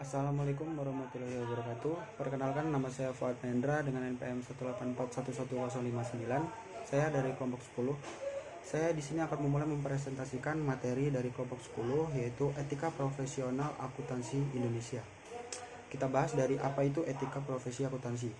Assalamualaikum warahmatullahi wabarakatuh. Perkenalkan, nama saya Fuad Mendra dengan NPM 184111059. Saya dari kelompok 10. Saya di sini akan memulai mempresentasikan materi dari kelompok 10, yaitu Etika Profesional Akuntansi Indonesia. Kita bahas dari apa itu etika profesi akuntansi.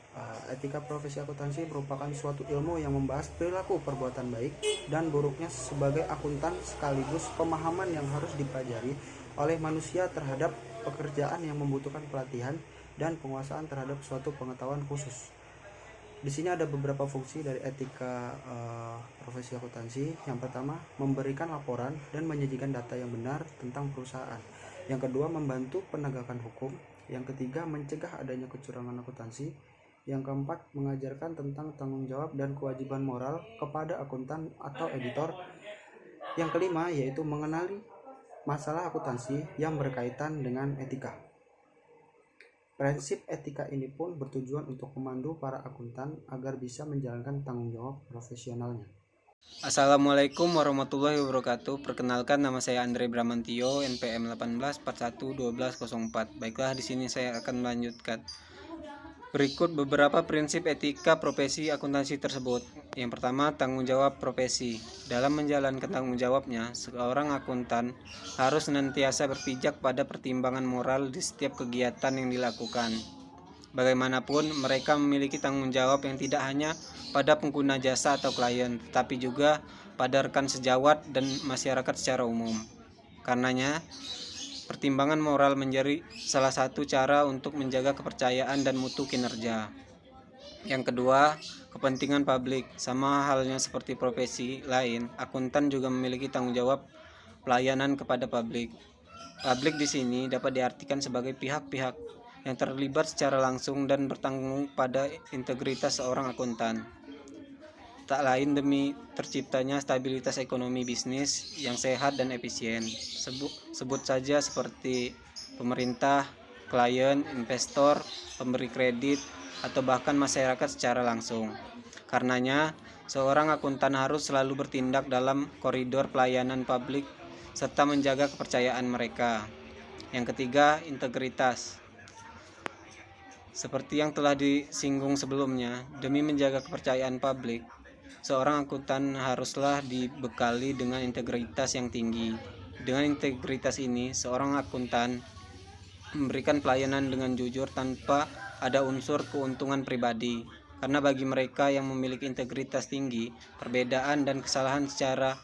Etika profesi akuntansi merupakan suatu ilmu yang membahas perilaku perbuatan baik dan buruknya sebagai akuntan, sekaligus pemahaman yang harus dipelajari oleh manusia terhadap pekerjaan yang membutuhkan pelatihan dan penguasaan terhadap suatu pengetahuan khusus. Di sini ada beberapa fungsi dari etika profesi akuntansi. Yang pertama, memberikan laporan dan menyajikan data yang benar tentang perusahaan. Yang kedua, membantu penegakan hukum. Yang ketiga, mencegah adanya kecurangan akuntansi. Yang keempat, mengajarkan tentang tanggung jawab dan kewajiban moral kepada akuntan atau editor. Yang kelima, yaitu mengenali masalah akuntansi yang berkaitan dengan etika. Prinsip etika ini pun bertujuan untuk memandu para akuntan agar bisa menjalankan tanggung jawab profesionalnya. Assalamualaikum warahmatullahi wabarakatuh. Perkenalkan, nama saya Andre Bramantio, NPM 18411204. Baiklah, di sini saya akan melanjutkan. Berikut beberapa prinsip etika profesi akuntansi tersebut. Yang pertama, tanggung jawab profesi. Dalam menjalankan tanggung jawabnya, seorang akuntan harus senantiasa berpijak pada pertimbangan moral di setiap kegiatan yang dilakukan. Bagaimanapun, mereka memiliki tanggung jawab yang tidak hanya pada pengguna jasa atau klien, tetapi juga pada rekan sejawat dan masyarakat secara umum. Karenanya, pertimbangan moral menjadi salah satu cara untuk menjaga kepercayaan dan mutu kinerja. Yang kedua, kepentingan publik. Sama halnya seperti profesi lain, akuntan juga memiliki tanggung jawab pelayanan kepada publik. Publik di sini dapat diartikan sebagai pihak-pihak yang terlibat secara langsung dan bertanggung pada integritas seorang akuntan. Tak lain demi terciptanya stabilitas ekonomi bisnis yang sehat dan efisien. Sebut saja seperti pemerintah, klien, investor, pemberi kredit, atau bahkan masyarakat secara langsung. Karenanya, seorang akuntan harus selalu bertindak dalam koridor pelayanan publik serta menjaga kepercayaan mereka. Yang ketiga, integritas. Seperti yang telah disinggung sebelumnya, demi menjaga kepercayaan publik, seorang akuntan haruslah dibekali dengan integritas yang tinggi. Dengan integritas ini, seorang akuntan memberikan pelayanan dengan jujur tanpa ada unsur keuntungan pribadi. Karena bagi mereka yang memiliki integritas tinggi, perbedaan dan kesalahan secara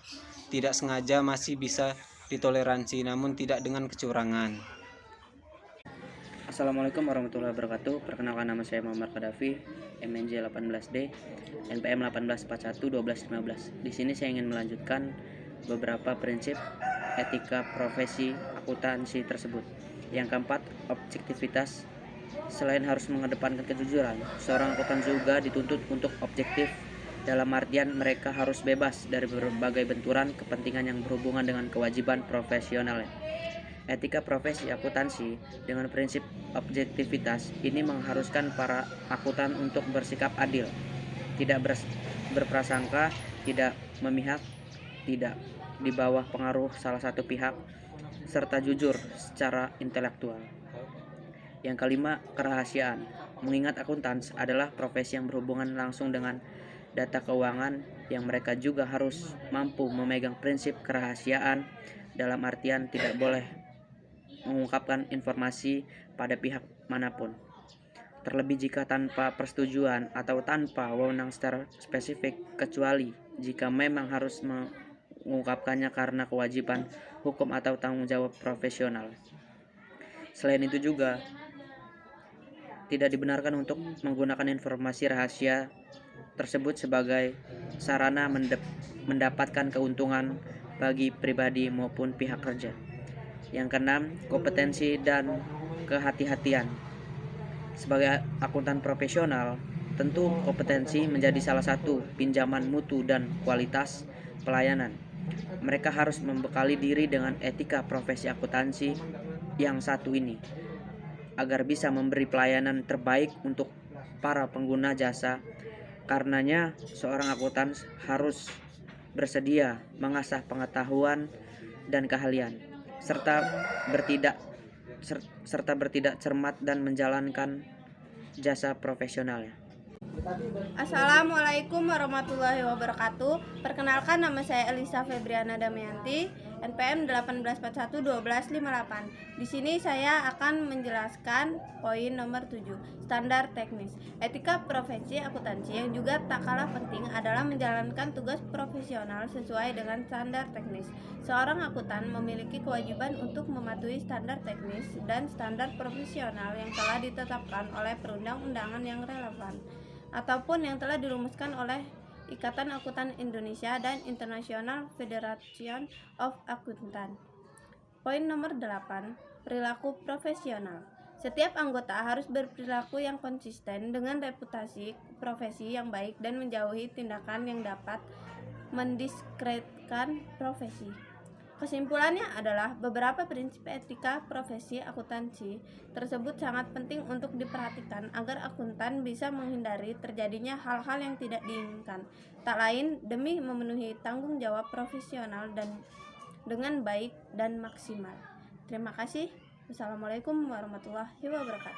tidak sengaja masih bisa ditoleransi, namun tidak dengan kecurangan. Assalamualaikum warahmatullahi wabarakatuh. Perkenalkan, nama saya Muhammad Kadafi, MNJ 18D, NPM 18411215. Di sini saya ingin melanjutkan beberapa prinsip etika profesi akuntansi tersebut. Yang keempat, objektivitas. Selain harus mengedepankan kejujuran, seorang akuntan juga dituntut untuk objektif. Dalam artian mereka harus bebas dari berbagai benturan kepentingan yang berhubungan dengan kewajiban profesionalnya. Etika profesi akuntansi dengan prinsip objektivitas ini mengharuskan para akuntan untuk bersikap adil, tidak berprasangka, tidak memihak, tidak di bawah pengaruh salah satu pihak, serta jujur secara intelektual. Yang kelima, kerahasiaan. Mengingat akuntan adalah profesi yang berhubungan langsung dengan data keuangan, yang mereka juga harus mampu memegang prinsip kerahasiaan, dalam artian tidak boleh mengungkapkan informasi pada pihak manapun, terlebih jika tanpa persetujuan atau tanpa wewenang secara spesifik, kecuali jika memang harus mengungkapkannya karena kewajiban hukum atau tanggung jawab profesional. Selain itu juga tidak dibenarkan untuk menggunakan informasi rahasia tersebut sebagai sarana mendapatkan keuntungan bagi pribadi maupun pihak kerja. Yang keenam, kompetensi dan kehati-hatian. Sebagai akuntan profesional, tentu kompetensi menjadi salah satu pinjaman mutu dan kualitas pelayanan. Mereka harus membekali diri dengan etika profesi akuntansi yang satu ini, agar bisa memberi pelayanan terbaik untuk para pengguna jasa. Karenanya, seorang akuntan harus bersedia mengasah pengetahuan dan keahlian, serta serta bertindak cermat dan menjalankan jasa profesionalnya. Assalamualaikum warahmatullahi wabarakatuh. Perkenalkan, nama saya Elisa Febriana Damayanti, NPM 18411258. Di sini saya akan menjelaskan poin nomor 7, standar teknis. Etika profesi akuntansi yang juga tak kalah penting adalah menjalankan tugas profesional sesuai dengan standar teknis. Seorang akuntan memiliki kewajiban untuk mematuhi standar teknis dan standar profesional yang telah ditetapkan oleh perundang-undangan yang relevan ataupun yang telah dirumuskan oleh Ikatan Akuntan Indonesia dan International Federation of Accountants. Poin nomor 8, perilaku profesional. Setiap anggota harus berperilaku yang konsisten dengan reputasi profesi yang baik dan menjauhi tindakan yang dapat mendiskreditkan profesi. Kesimpulannya adalah beberapa prinsip etika profesi akuntansi tersebut sangat penting untuk diperhatikan agar akuntan bisa menghindari terjadinya hal-hal yang tidak diinginkan, tak lain demi memenuhi tanggung jawab profesional dan dengan baik dan maksimal. Terima kasih. Wassalamualaikum warahmatullahi wabarakatuh.